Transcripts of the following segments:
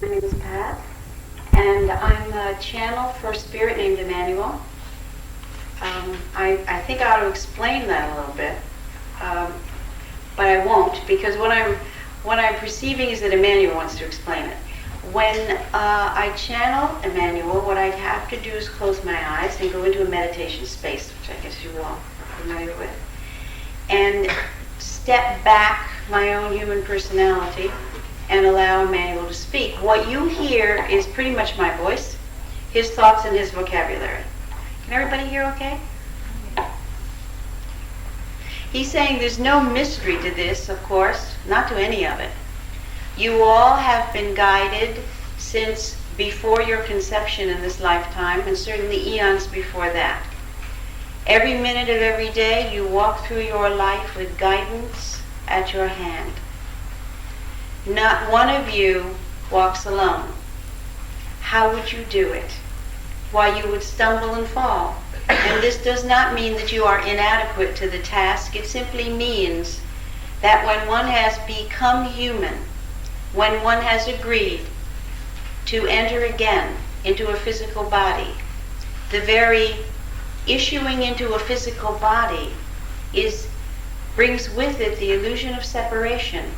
My name is Pat, and I'm a channel for a spirit named Emmanuel. I think I ought to explain that a little bit, but I won't, because what I'm perceiving is that Emmanuel wants to explain it. When I channel Emmanuel, what I have to do is close my eyes and go into a meditation space, which I guess you all are familiar with, and step back my own human personality and allow Emmanuel to speak. What you hear is pretty much my voice, his thoughts, and his vocabulary. Can everybody hear okay? He's saying there's no mystery to this, of course, not to any of it. You all have been guided since before your conception in this lifetime, and certainly eons before that. Every minute of every day, you walk through your life with guidance at your hand. Not one of you walks alone. How would you do it? Why, you would stumble and fall. And this does not mean that you are inadequate to the task. It simply means that when one has become human, when one has agreed to enter again into a physical body, the very issuing into a physical body brings with it the illusion of separation.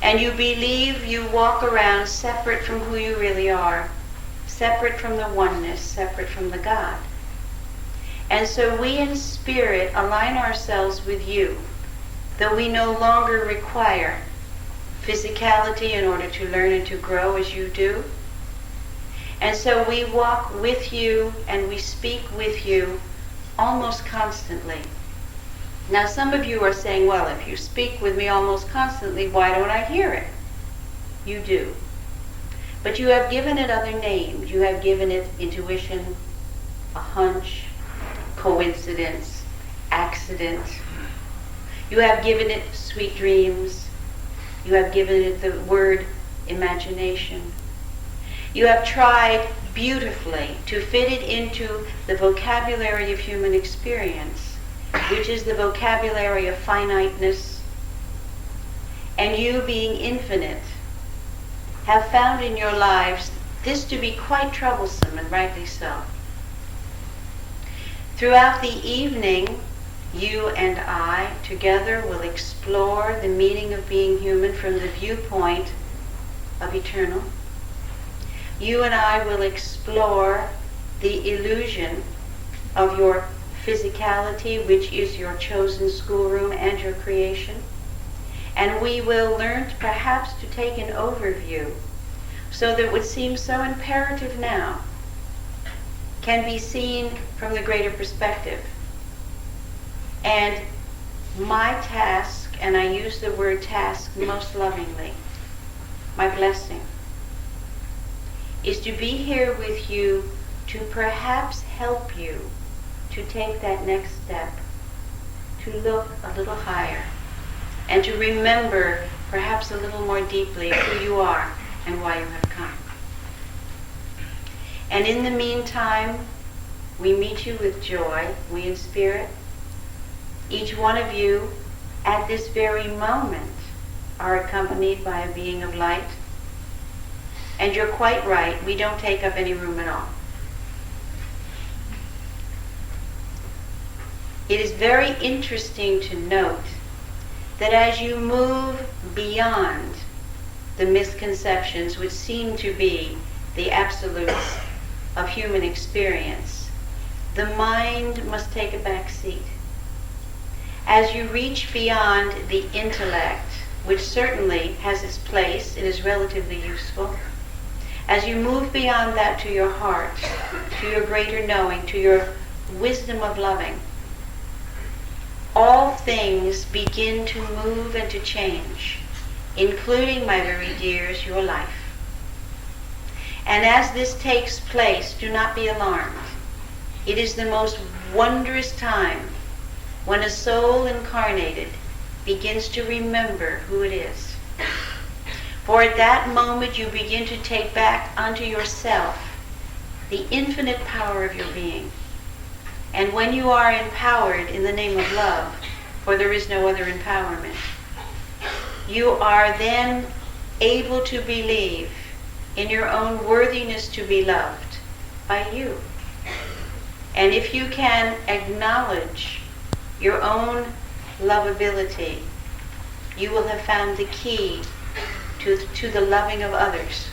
And you believe you walk around separate from who you really are, separate from the oneness, separate from the God. And so we in spirit align ourselves with you, though we no longer require physicality in order to learn and to grow as you do. And so we walk with you and we speak with you almost constantly. Now some of you are saying, well, if you speak with me almost constantly, why don't I hear it? You do. But you have given it other names. You have given it intuition, a hunch, coincidence, accident. You have given it sweet dreams. You have given it the word imagination. You have tried beautifully to fit it into the vocabulary of human experience, which is the vocabulary of finiteness. And you, being infinite, have found in your lives this to be quite troublesome, and rightly so. Throughout the evening, you and I together will explore the meaning of being human from the viewpoint of eternal. You and I will explore the illusion of your physicality, which is your chosen schoolroom and your creation. And we will learn perhaps to take an overview so that what seems so imperative now can be seen from the greater perspective. And my task, and I use the word task most lovingly, my blessing, is to be here with you to perhaps help you to take that next step, to look a little higher, and to remember perhaps a little more deeply who you are and why you have come. And in the meantime, we meet you with joy, we in spirit. Each one of you at this very moment are accompanied by a being of light. And you're quite right, we don't take up any room at all. It is very interesting to note that as you move beyond the misconceptions which seem to be the absolutes of human experience, the mind must take a back seat. As you reach beyond the intellect, which certainly has its place, it is relatively useful, as you move beyond that to your heart, to your greater knowing, to your wisdom of loving, all things begin to move and to change, including, my very dears, your life. And as this takes place, do not be alarmed. It is the most wondrous time when a soul incarnated begins to remember who it is. For at that moment you begin to take back unto yourself the infinite power of your being. And when you are empowered in the name of love, for there is no other empowerment, you are then able to believe in your own worthiness to be loved by you. And if you can acknowledge your own lovability, you will have found the key to the loving of others.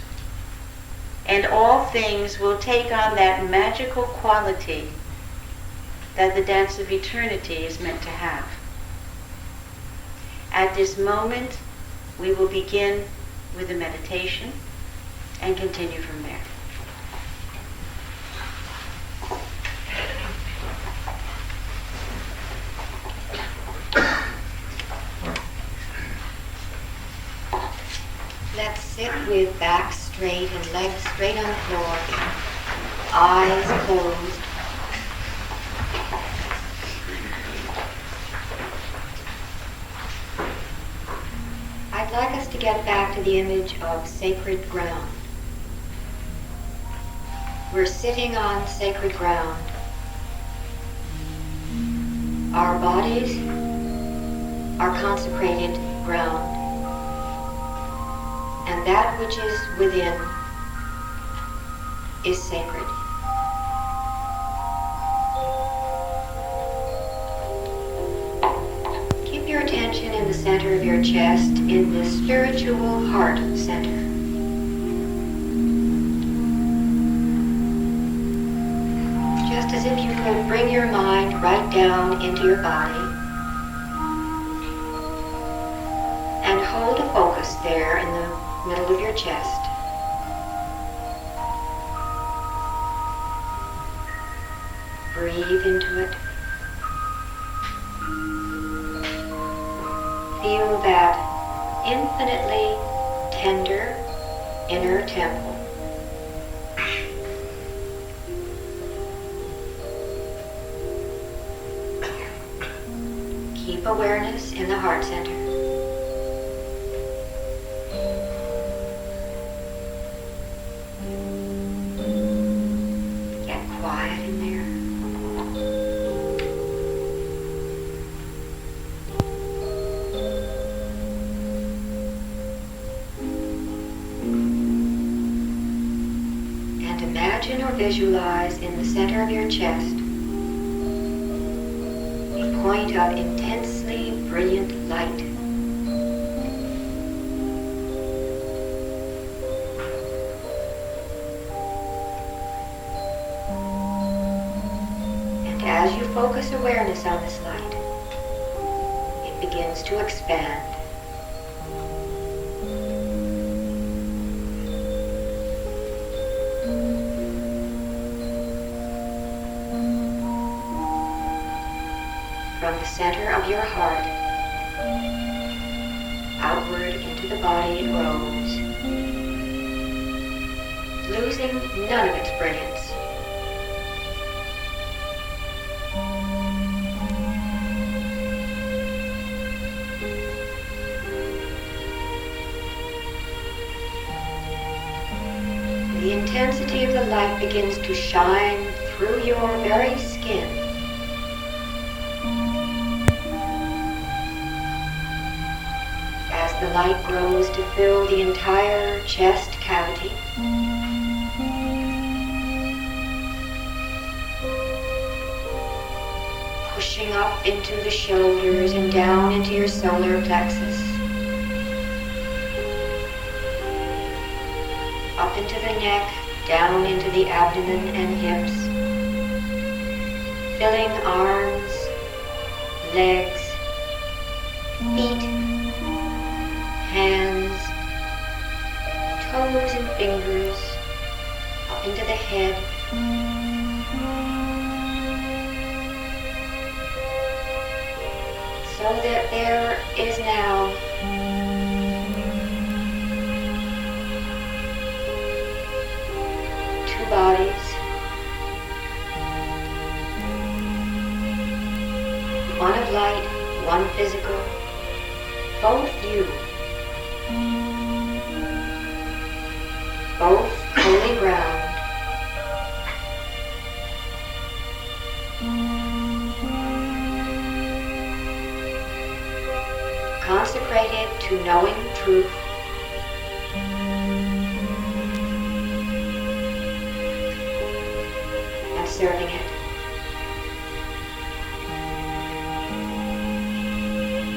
And all things will take on that magical quality that the dance of eternity is meant to have. At this moment, we will begin with the meditation and continue from there. Let's sit with back straight and legs straight on the floor, eyes closed. I'd like us to get back to the image of sacred ground. We're sitting on sacred ground. Our bodies are consecrated ground. And that which is within is sacred. Keep your attention in the center of your chest, in the spiritual heart center. Just as if you could bring your mind right down into your body and hold a focus there in the middle of your chest. Breathe into it. Feel that infinitely tender inner temple. Keep awareness in the heart center. Visualize in the center of your chest a point of intensely brilliant light. And as you focus awareness on this light, it begins to expand. From the center of your heart, outward into the body it grows, losing none of its brilliance. The intensity of the light begins to shine through your very skin. The light grows to fill the entire chest cavity. Pushing up into the shoulders and down into your solar plexus. Up into the neck, down into the abdomen and hips. Filling arms, legs, feet, hands, toes and fingers, up into the head. So that there is now two bodies, one of light, one physical, both you. Both holy ground. Consecrated to knowing truth. serving it.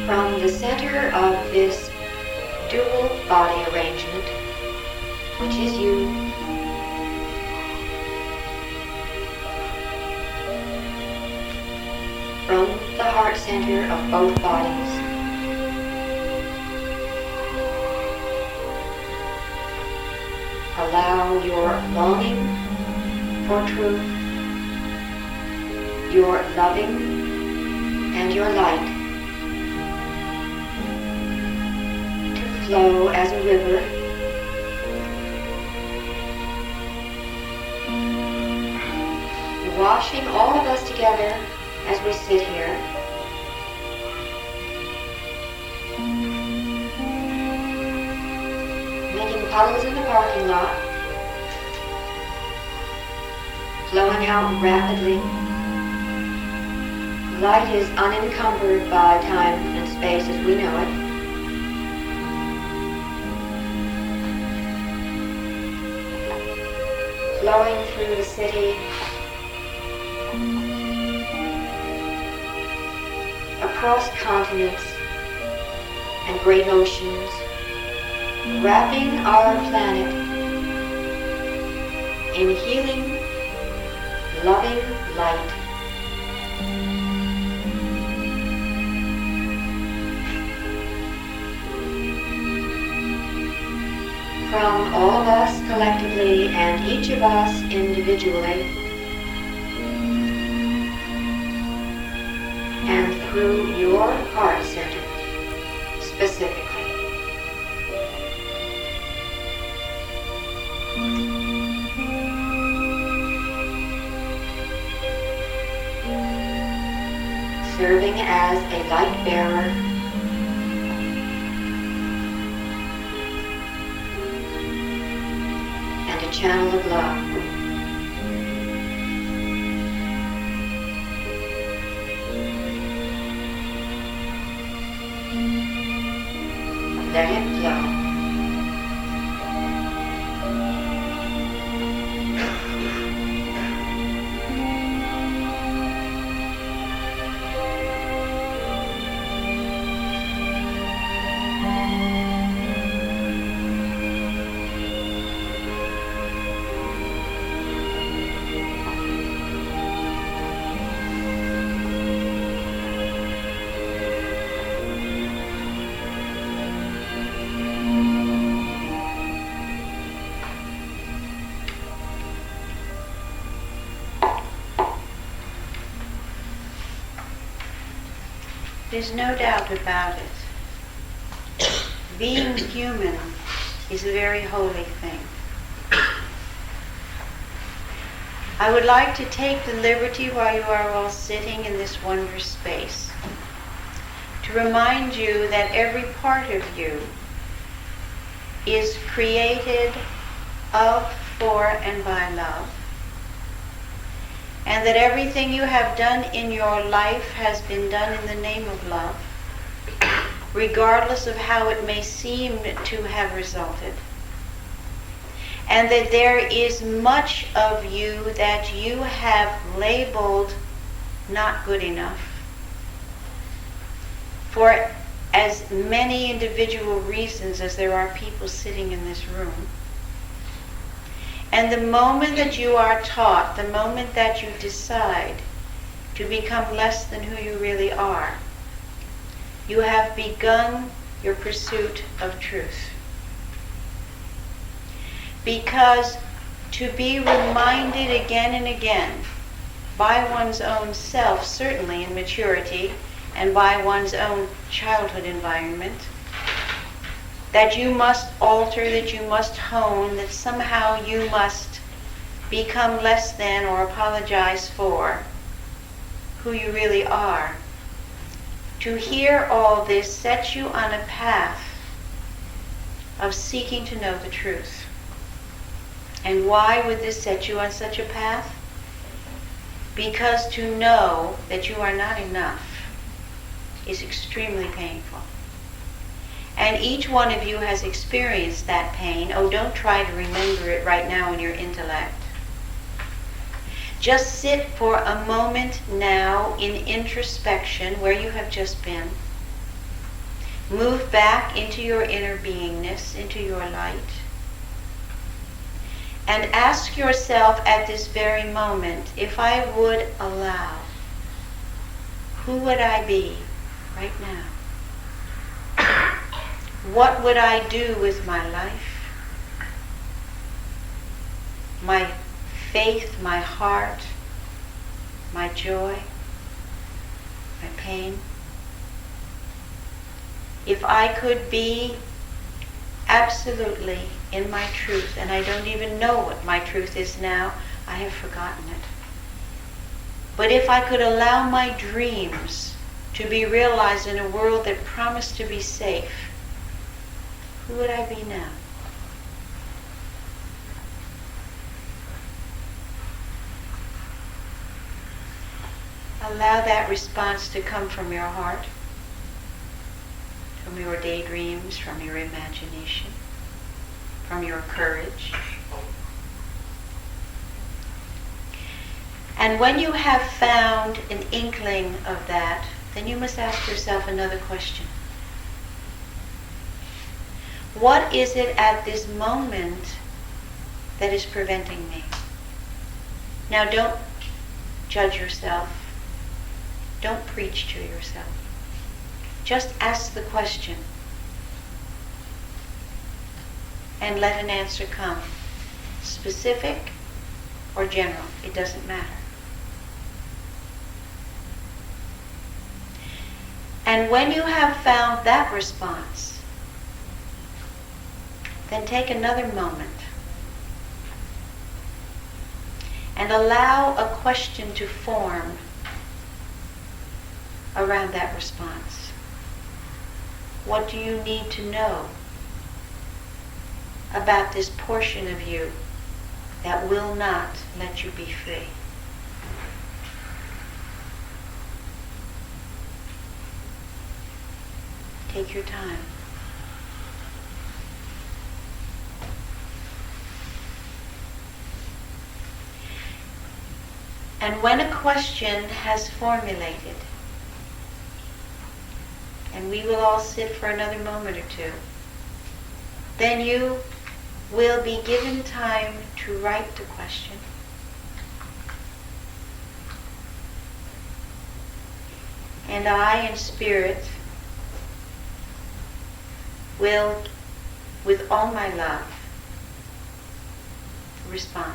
From the center of this dual body arrangement, which is you, from the heart center of both bodies, allow your longing for truth, your loving, and your light to flow as a river washing all of us together as we sit here. Making puddles in the parking lot, flowing out rapidly. Light is unencumbered by time and space as we know it. Flowing through the city, across continents and great oceans, wrapping our planet in healing, loving light. From all of us collectively and each of us individually, and through your heart center specifically. Serving as a light bearer and a channel of love. Let it flow. There's no doubt about it. Being human is a very holy thing. I would like to take the liberty while you are all sitting in this wondrous space to remind you that every part of you is created of, for, and by love. And that everything you have done in your life has been done in the name of love, regardless of how it may seem to have resulted. And that there is much of you that you have labeled not good enough for as many individual reasons as there are people sitting in this room. And the moment that you are taught, the moment that you decide to become less than who you really are, you have begun your pursuit of truth. Because to be reminded again and again by one's own self, certainly in maturity, and by one's own childhood environment, that you must alter, that you must hone, that somehow you must become less than or apologize for who you really are. To hear all this sets you on a path of seeking to know the truth. And why would this set you on such a path? Because to know that you are not enough is extremely painful. And each one of you has experienced that pain. Oh, don't try to remember it right now in your intellect. Just sit for a moment now in introspection where you have just been. Move back into your inner beingness, into your light. And ask yourself at this very moment, if I would allow, who would I be right now? What would I do with my life? My faith, my heart, my joy, my pain. If I could be absolutely in my truth, and I don't even know what my truth is now, I have forgotten it. But if I could allow my dreams to be realized in a world that promised to be safe, who would I be now? Allow that response to come from your heart, from your daydreams, from your imagination, from your courage. And when you have found an inkling of that, then you must ask yourself another question. What is it at this moment that is preventing me? Now don't judge yourself. Don't preach to yourself. Just ask the question and let an answer come. Specific or general, it doesn't matter. And when you have found that response, then take another moment and allow a question to form around that response. What do you need to know about this portion of you that will not let you be free? Take your time. And when a question has formulated, and we will all sit for another moment or two, then you will be given time to write the question. And I, in spirit, will, with all my love, respond.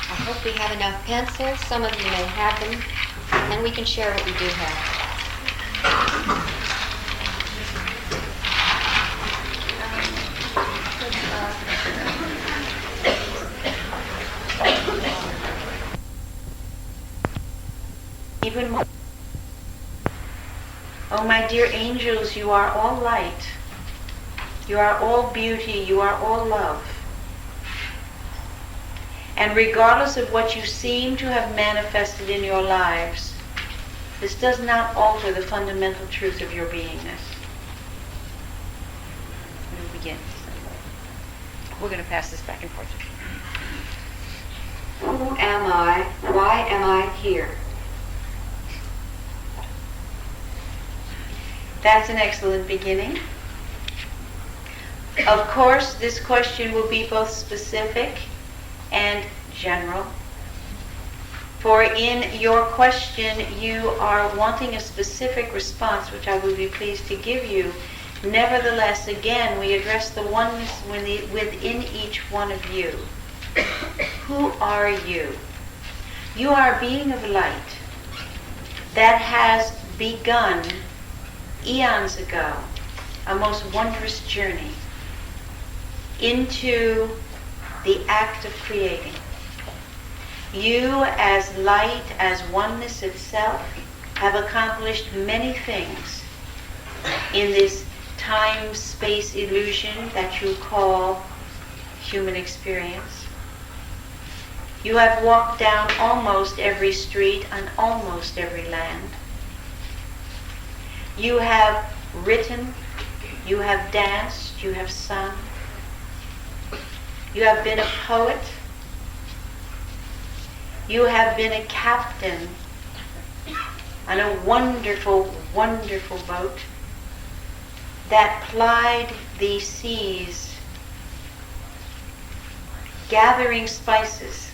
I hope we have enough pencils. Some of you may have them, and we can share what we do have. Even more. Oh, my dear angels, you are all light. You are all beauty. You are all love. And regardless of what you seem to have manifested in your lives, this does not alter the fundamental truth of your beingness. We'll begin. We're going to pass this back and forth. Who am I? Why am I here? That's an excellent beginning. Of course, this question will be both specific and general. For in your question, you are wanting a specific response, which I will be pleased to give you. Nevertheless, again, we address the oneness within each one of you. Who are you? You are a being of light that has begun eons ago a most wondrous journey into the act of creating. You as light, as oneness itself, have accomplished many things in this time-space illusion that you call human experience. You have walked down almost every street on almost every land. You have written, you have danced, you have sung. You have been a poet. You have been a captain on a wonderful, wonderful boat that plied the seas, gathering spices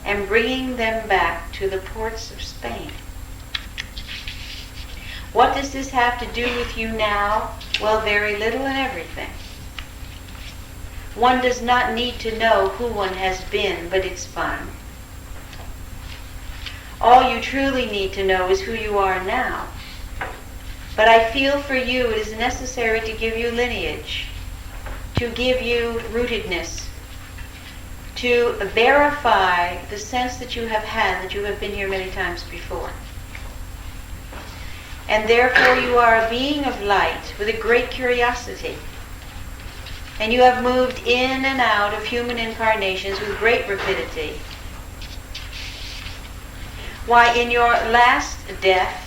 and bringing them back to the ports of Spain. What does this have to do with you now? Well, very little and everything. One does not need to know who one has been, but it's fun. All you truly need to know is who you are now. But I feel for you it is necessary to give you lineage, to give you rootedness, to verify the sense that you have had that you have been here many times before. And therefore you are a being of light with a great curiosity. And you have moved in and out of human incarnations with great rapidity. Why, in your last death,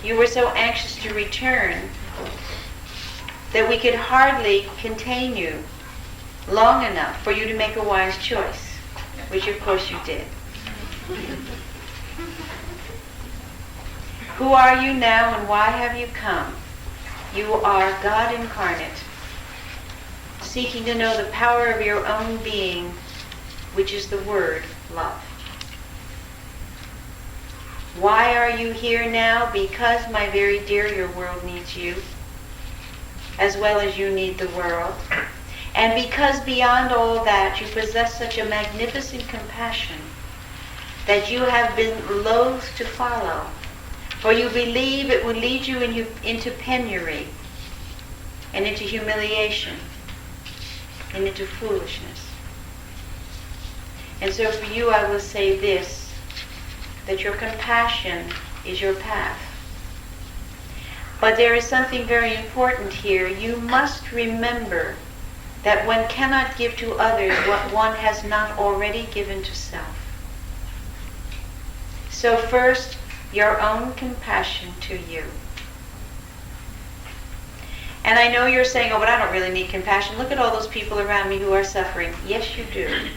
you were so anxious to return that we could hardly contain you long enough for you to make a wise choice, which of course you did. Who are you now and why have you come? You are God incarnate, seeking to know the power of your own being, which is the word love. Why are you here now? Because, my very dear, your world needs you, as well as you need the world. And because beyond all that, you possess such a magnificent compassion that you have been loath to follow, for you believe it would lead you into penury, and into humiliation, and into foolishness. And so for you I will say this, that your compassion is your path. But there is something very important here. You must remember that one cannot give to others what one has not already given to self. So first, your own compassion to you. And I know you're saying, oh, but I don't really need compassion. Look at all those people around me who are suffering. Yes, you do.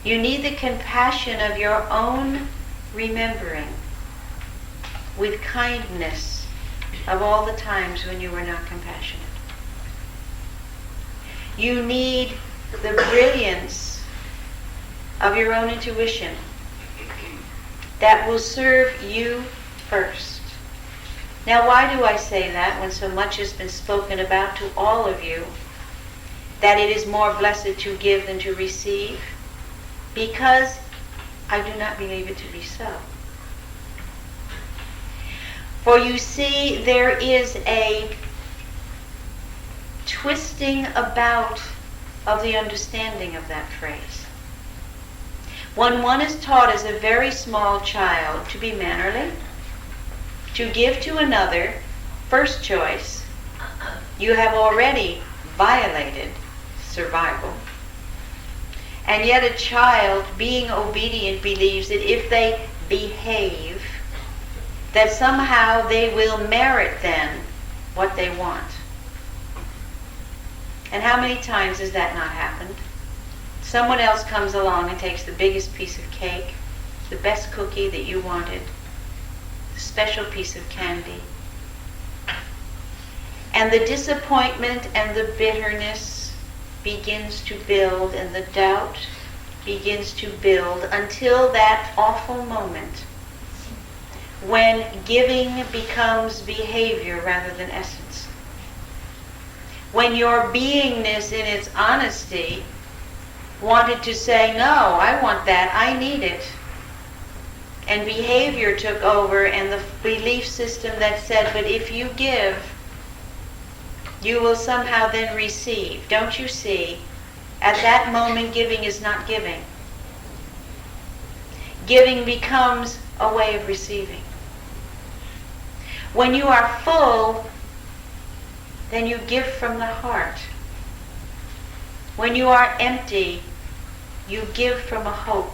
You need the compassion of your own remembering with kindness of all the times when you were not compassionate. You need the brilliance of your own intuition that will serve you first. Now, why do I say that when so much has been spoken about to all of you, that it is more blessed to give than to receive? Because I do not believe it to be so. For you see, there is a twisting about of the understanding of that phrase. When one is taught as a very small child to be mannerly, to give to another, first choice, you have already violated survival. And yet a child, being obedient, believes that if they behave, that somehow they will merit then what they want. And how many times has that not happened? Someone else comes along and takes the biggest piece of cake, the best cookie that you wanted, the special piece of candy. And the disappointment and the bitterness begins to build, and the doubt begins to build until that awful moment when giving becomes behavior rather than essence. When your beingness in its honesty wanted to say, no, I want that, I need it. And behavior took over, and the belief system that said, but if you give, you will somehow then receive. Don't you see? At that moment, giving is not giving. giving becomes a way of receiving. When you are full, then you give from the heart. When you are empty, you give from a hope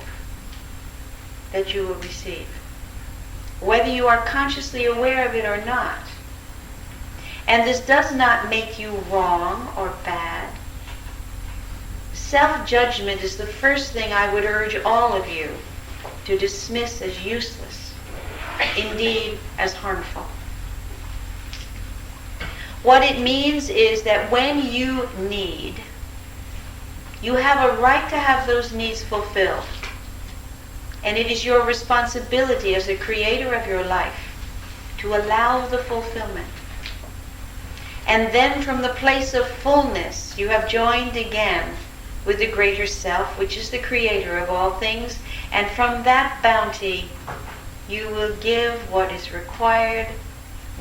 that you will receive, whether you are consciously aware of it or not. And this does not make you wrong or bad. Self-judgment is the first thing I would urge all of you to dismiss as useless, indeed as harmful. What it means is that when you need, you have a right to have those needs fulfilled. And it is your responsibility as the creator of your life to allow the fulfillment. And then from the place of fullness, you have joined again with the greater self, which is the creator of all things. And from that bounty, you will give what is required,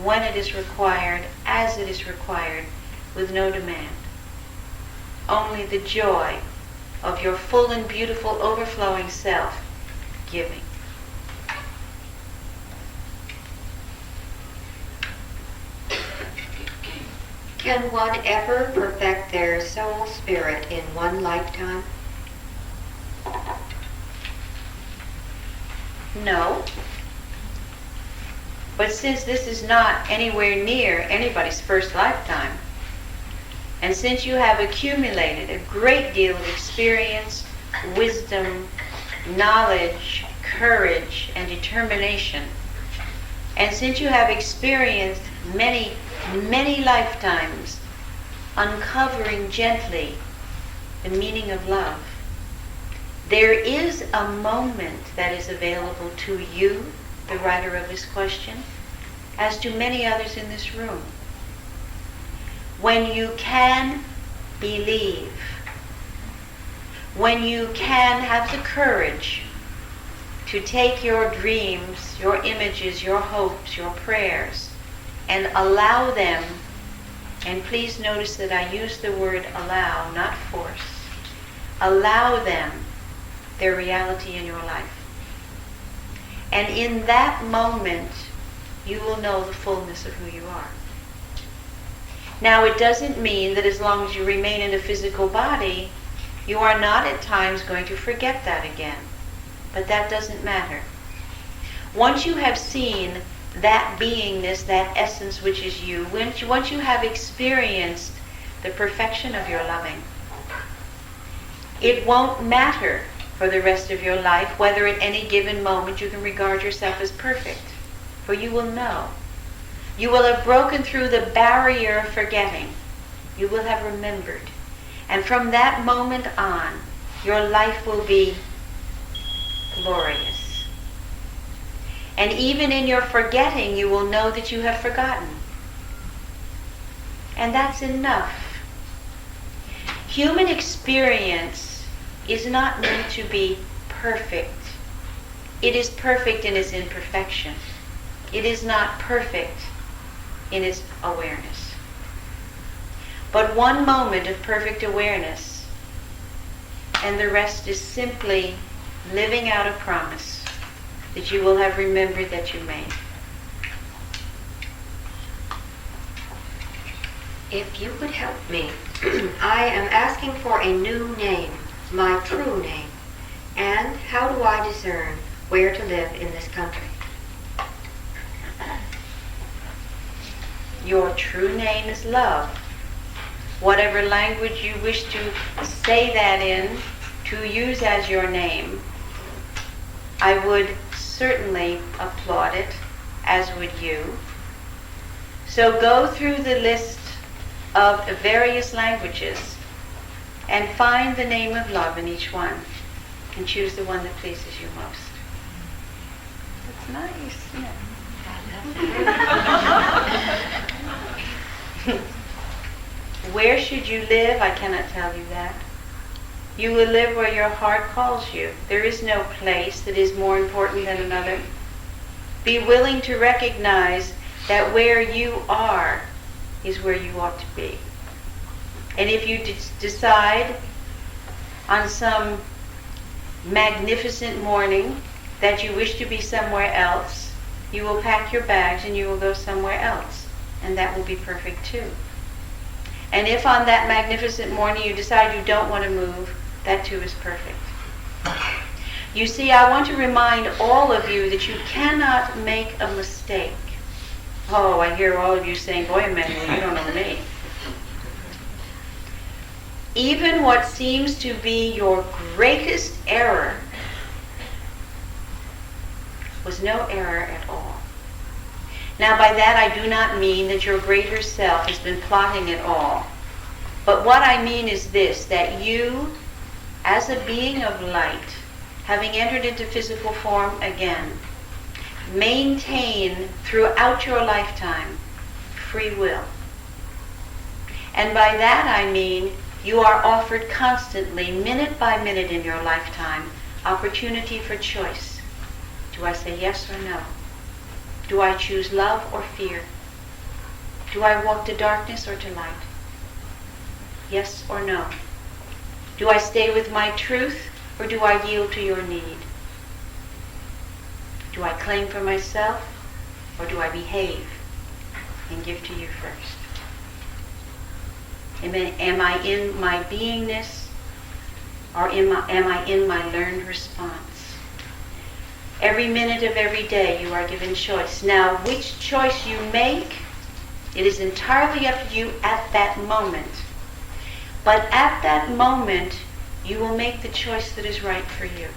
when it is required, as it is required, with no demand. Only the joy of your full and beautiful overflowing self giving. Can one ever perfect their soul spirit in one lifetime? No. But since this is not anywhere near anybody's first lifetime, and since you have accumulated a great deal of experience, wisdom, knowledge, courage, and determination, and since you have experienced many, many lifetimes uncovering gently the meaning of love, there is a moment that is available to you, the writer of this question, as to many others in this room, when you can believe, when you can have the courage to take your dreams, your images, your hopes, your prayers, and allow them, and please notice that I use the word allow, not force, allow them their reality in your life. And in that moment, you will know the fullness of who you are. Now, it doesn't mean that as long as you remain in a physical body, you are not at times going to forget that again. But that doesn't matter. Once you have seen that beingness, that essence which is you, once you have experienced the perfection of your loving, it won't matter for the rest of your life whether at any given moment you can regard yourself as perfect. For you will know. You will have broken through the barrier of forgetting. You will have remembered. And from that moment on, your life will be glorious. And even in your forgetting, you will know that you have forgotten. And that's enough. Human experience is not meant to be perfect. It is perfect in its imperfection. It is not perfect in its awareness. But one moment of perfect awareness, and the rest is simply living out a promise that you will have remembered that you made. If you would help me, I am asking for a new name, my true name. And how do I discern where to live in this country? Your true name is love. Whatever language you wish to say that in, to use as your name, I would certainly applaud it, as would you. So go through the list of various languages and find the name of love in each one and choose the one that pleases you most. That's nice, isn't it? Where should you live? I cannot tell you that. You will live where your heart calls you. There is no place that is more important than another. Be willing to recognize that where you are is where you ought to be. And if you decide on some magnificent morning that you wish to be somewhere else, you will pack your bags and you will go somewhere else. And that will be perfect too. And if on that magnificent morning you decide you don't want to move, that too is perfect. You see, I want to remind all of you that you cannot make a mistake. Oh, I hear all of you saying, boy, Emmanuel, you don't know me. Even what seems to be your greatest error was no error at all. Now, by that I do not mean that your greater self has been plotting it all. But what I mean is this, that you, as a being of light, having entered into physical form again, maintain throughout your lifetime free will. And by that I mean you are offered constantly, minute by minute in your lifetime, opportunity for choice. Do I say yes or no? Do I choose love or fear? Do I walk to darkness or to light? Yes or no? Do I stay with my truth or do I yield to your need? Do I claim for myself or do I behave and give to you first? Am I in my beingness or am I in my learned response? Every minute of every day you are given choice. Now, which choice you make, it is entirely up to you at that moment. But at that moment, you will make the choice that is right for you.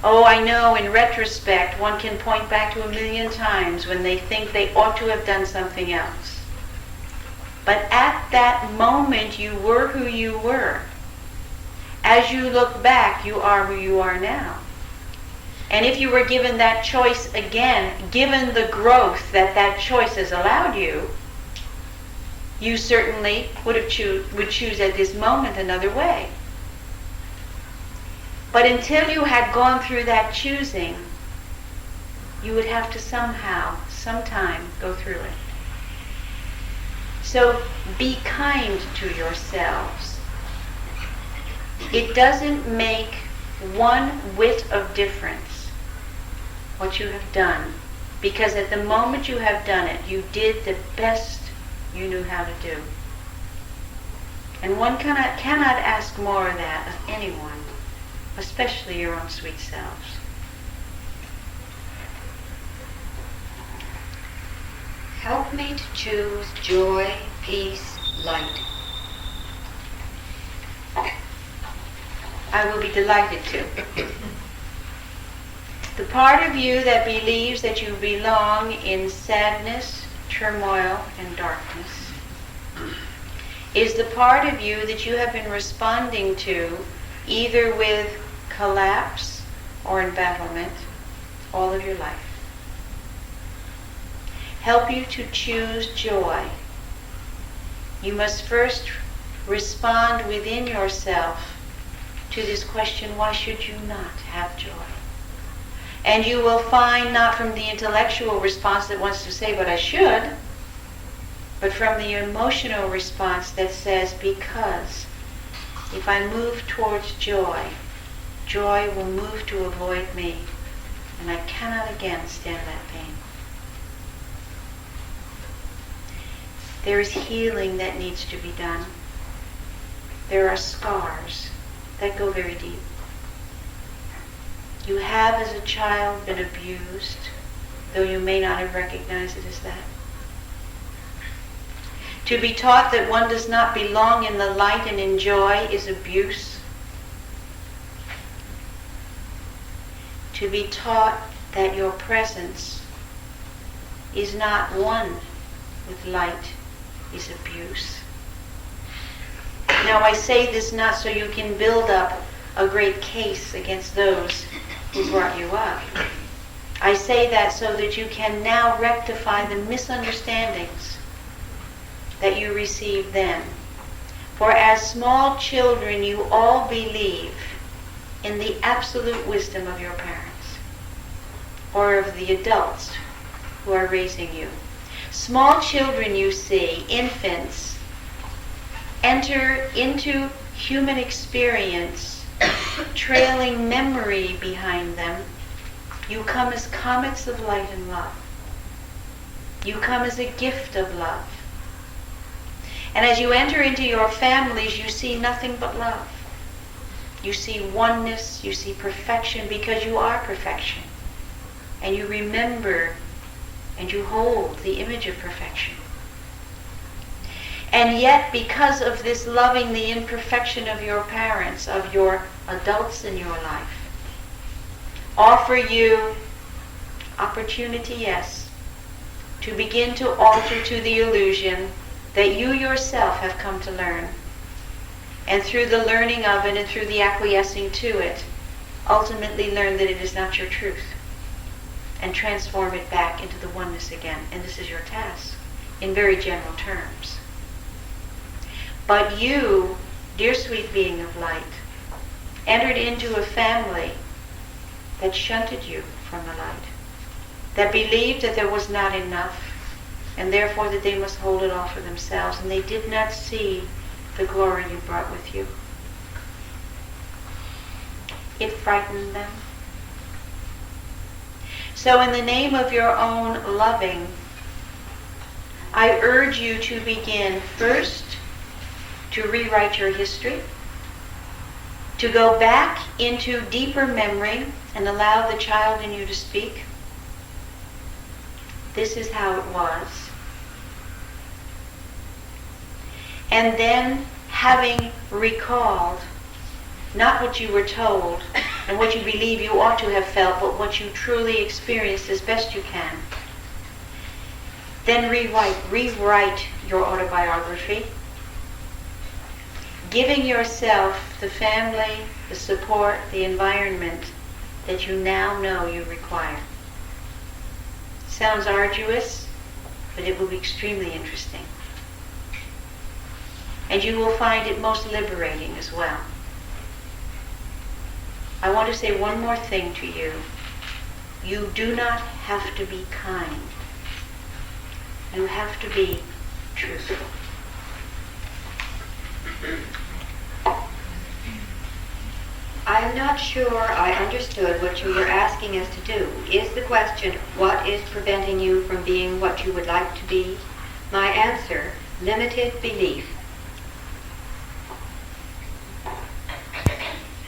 Oh, I know in retrospect, one can point back to 1,000,000 times when they think they ought to have done something else. But at that moment, you were who you were. As you look back, you are who you are now. And if you were given that choice again, given the growth that that choice has allowed you, you certainly would choose at this moment another way. But until you had gone through that choosing, you would have to sometime go through it. So be kind to yourselves. It doesn't make one whit of difference what you have done, because at the moment you have done it, you did the best you knew how to do. And one cannot ask more of that of anyone, especially your own sweet selves. Help me to choose joy, peace, light. I will be delighted to. The part of you that believes that you belong in sadness, turmoil, and darkness is the part of you that you have been responding to either with collapse or embattlement all of your life. Help you to choose joy. You must first respond within yourself to this question, why should you not have joy? And you will find, not from the intellectual response that wants to say, but I should, but from the emotional response that says, because if I move towards joy, joy will move to avoid me, and I cannot again stand that pain. There is healing that needs to be done. There are scars that go very deep. You have, as a child, been abused, though you may not have recognized it as that. To be taught that one does not belong in the light and in joy is abuse. To be taught that your presence is not one with light is abuse. Now, I say this not so you can build up a great case against those who brought you up. I say that so that you can now rectify the misunderstandings that you received then. For as small children, you all believe in the absolute wisdom of your parents, or of the adults who are raising you. Small children, you see, infants, enter into human experience trailing memory behind them, you come as comets of light and love. You come as a gift of love. And as you enter into your families, you see nothing but love. You see oneness, you see perfection, because you are perfection. And you remember and you hold the image of perfection. And yet, because of this loving the imperfection of your parents, of your adults in your life, offer you opportunity, yes, to begin to alter to the illusion that you yourself have come to learn. And through the learning of it and through the acquiescing to it, ultimately learn that it is not your truth and transform it back into the oneness again. And this is your task in very general terms. But you, dear sweet being of light, entered into a family that shunted you from the light, that believed that there was not enough, and therefore that they must hold it all for themselves, and they did not see the glory you brought with you. It frightened them. So in the name of your own loving, I urge you to begin first to rewrite your history, to go back into deeper memory and allow the child in you to speak. This is how it was. And then, having recalled not what you were told and what you believe you ought to have felt, but what you truly experienced as best you can, then rewrite your autobiography, giving yourself the family, the support, the environment that you now know you require. Sounds arduous, but it will be extremely interesting. And you will find it most liberating as well. I want to say one more thing to you. You do not have to be kind. You have to be truthful. I am not sure I understood what you were asking us to do. Is the question, what is preventing you from being what you would like to be? My answer, limited belief.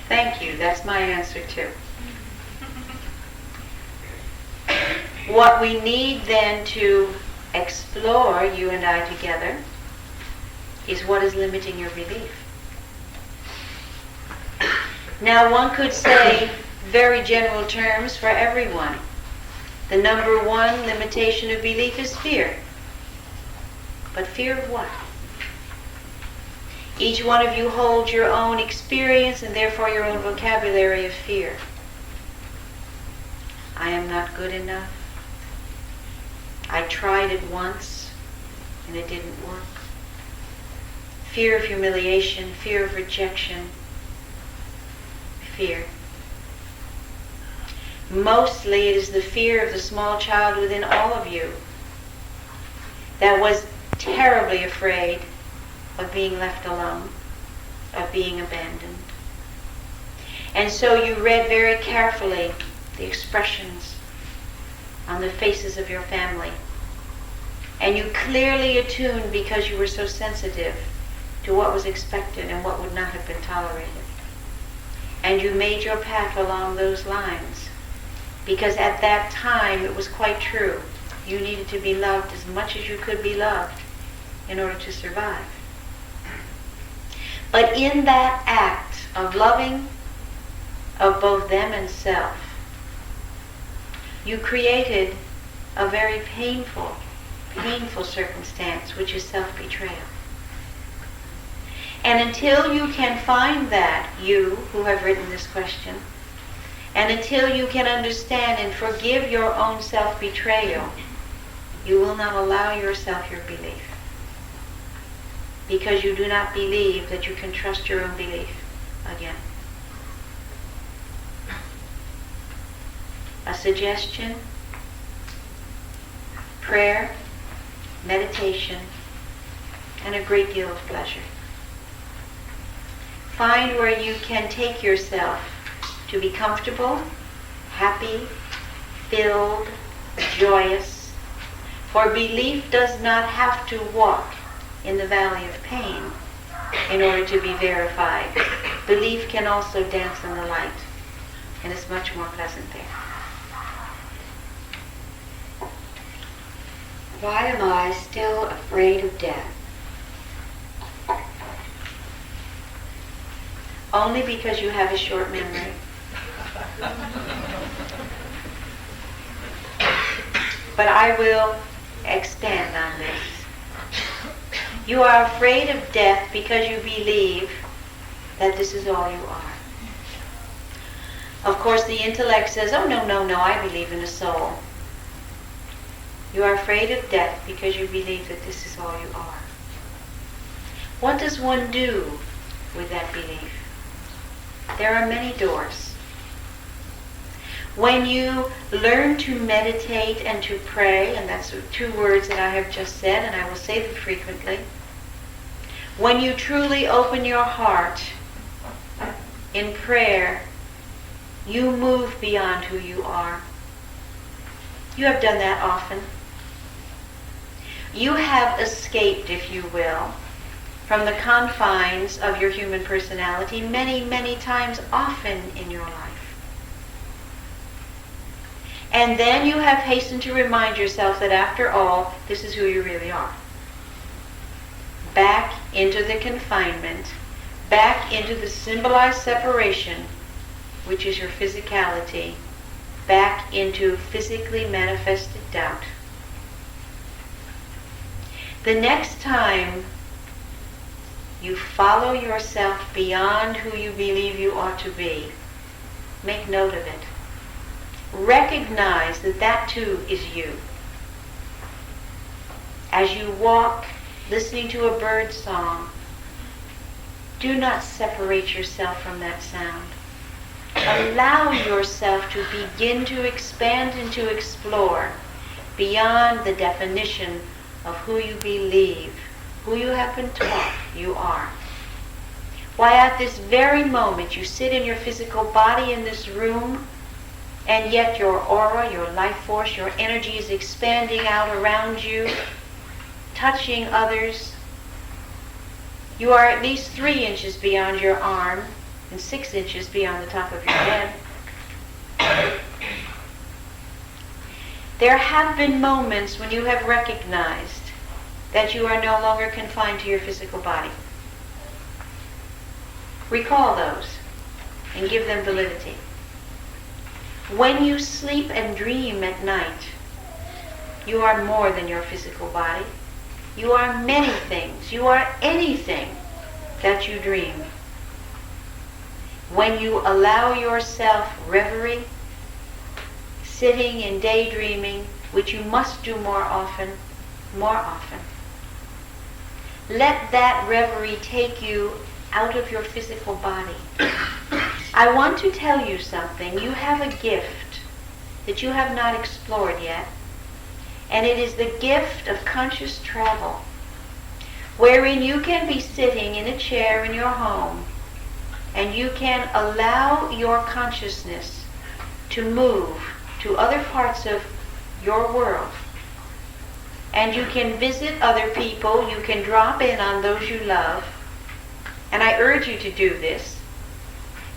Thank you. That's my answer too. What we need then to explore, you and I together, is what is limiting your belief. Now, one could say, very general terms for everyone, the number one limitation of belief is fear. But fear of what? Each one of you holds your own experience and therefore your own vocabulary of fear. I am not good enough. I tried it once and it didn't work. Fear of humiliation, fear of rejection, fear. Mostly it is the fear of the small child within all of you that was terribly afraid of being left alone, of being abandoned. And so you read very carefully the expressions on the faces of your family. And you clearly attuned, because you were so sensitive, to what was expected and what would not have been tolerated. And you made your path along those lines, because at that time it was quite true. You needed to be loved as much as you could be loved in order to survive. But in that act of loving of both them and self, you created a very painful circumstance, which is self-betrayal. And until you can find that, you who have written this question, and until you can understand and forgive your own self-betrayal, you will not allow yourself your belief. Because you do not believe that you can trust your own belief again. A suggestion, prayer, meditation, and a great deal of pleasure. Find where you can take yourself to be comfortable, happy, filled, joyous. For belief does not have to walk in the valley of pain in order to be verified. Belief can also dance in the light, and it's much more pleasant there. Why am I still afraid of death? Only because you have a short memory. But I will expand on this. You are afraid of death because you believe that this is all you are. Of course, the intellect says, oh, no, I believe in a soul. You are afraid of death because you believe that this is all you are. What does one do with that belief? There are many doors. When you learn to meditate and to pray, and that's 2 words that I have just said, and I will say them frequently, when you truly open your heart in prayer, you move beyond who you are. You have done that often. You have escaped, if you will, from the confines of your human personality many, many times, often in your life. And then you have hastened to remind yourself that after all, this is who you really are. Back into the confinement, back into the symbolized separation, which is your physicality, back into physically manifested doubt. The next time you follow yourself beyond who you believe you ought to be, make note of it. Recognize that that too is you. As you walk, listening to a bird song, do not separate yourself from that sound. Allow yourself to begin to expand and to explore beyond the definition of who you believe, who you have been taught you are. Why, at this very moment you sit in your physical body in this room, and yet your aura, your life force, your energy is expanding out around you, touching others. You are at least 3 inches beyond your arm and 6 inches beyond the top of your head. There have been moments when you have recognized that you are no longer confined to your physical body. Recall those and give them validity. When you sleep and dream at night, you are more than your physical body. You are many things. You are anything that you dream. When you allow yourself reverie, sitting and daydreaming, which you must do more often, let that reverie take you out of your physical body. I want to tell you something. You have a gift that you have not explored yet, and it is the gift of conscious travel, wherein you can be sitting in a chair in your home, and you can allow your consciousness to move to other parts of your world. And you can visit other people, you can drop in on those you love, and I urge you to do this.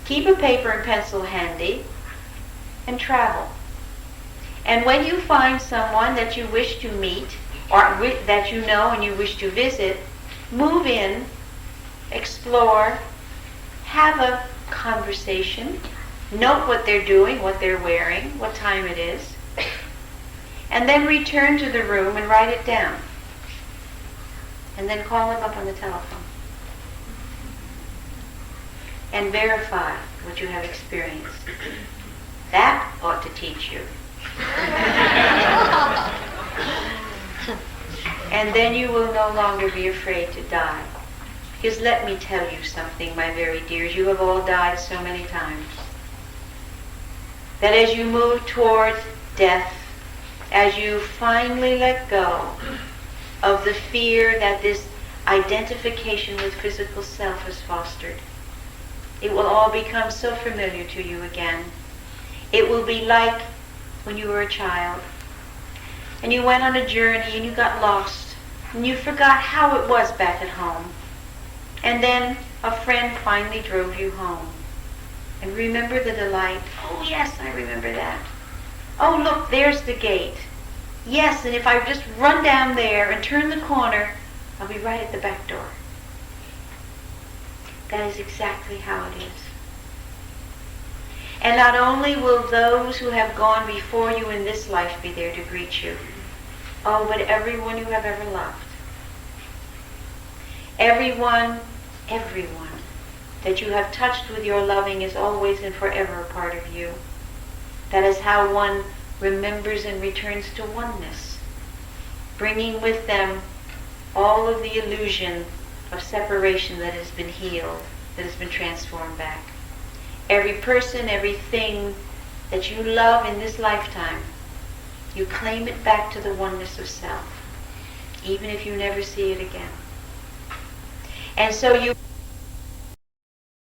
Keep a paper and pencil handy and travel. And when you find someone that you wish to meet or that you know and you wish to visit, move in, explore, have a conversation, note what they're doing, what they're wearing, what time it is, and then return to the room and write it down. And then call them up on the telephone. And verify what you have experienced. That ought to teach you. And then you will no longer be afraid to die. Because let me tell you something, my very dears, you have all died so many times. That as you move towards death, as you finally let go of the fear that this identification with physical self has fostered, It will all become so familiar to you again. It will be like when you were a child and you went on a journey and you got lost and you forgot how it was back at home. And then a friend finally drove you home. And remember the delight. Oh yes, I remember that. Oh look, there's the gate. Yes, and if I just run down there and turn the corner, I'll be right at the back door. That is exactly how it is. And not only will those who have gone before you in this life be there to greet you, oh, but everyone you have ever loved. Everyone that you have touched with your loving is always and forever a part of you. That is how one remembers and returns to oneness, bringing with them all of the illusion of separation that has been healed, that has been transformed back. Every person, everything that you love in this lifetime, you claim it back to the oneness of self, even if you never see it again. And so you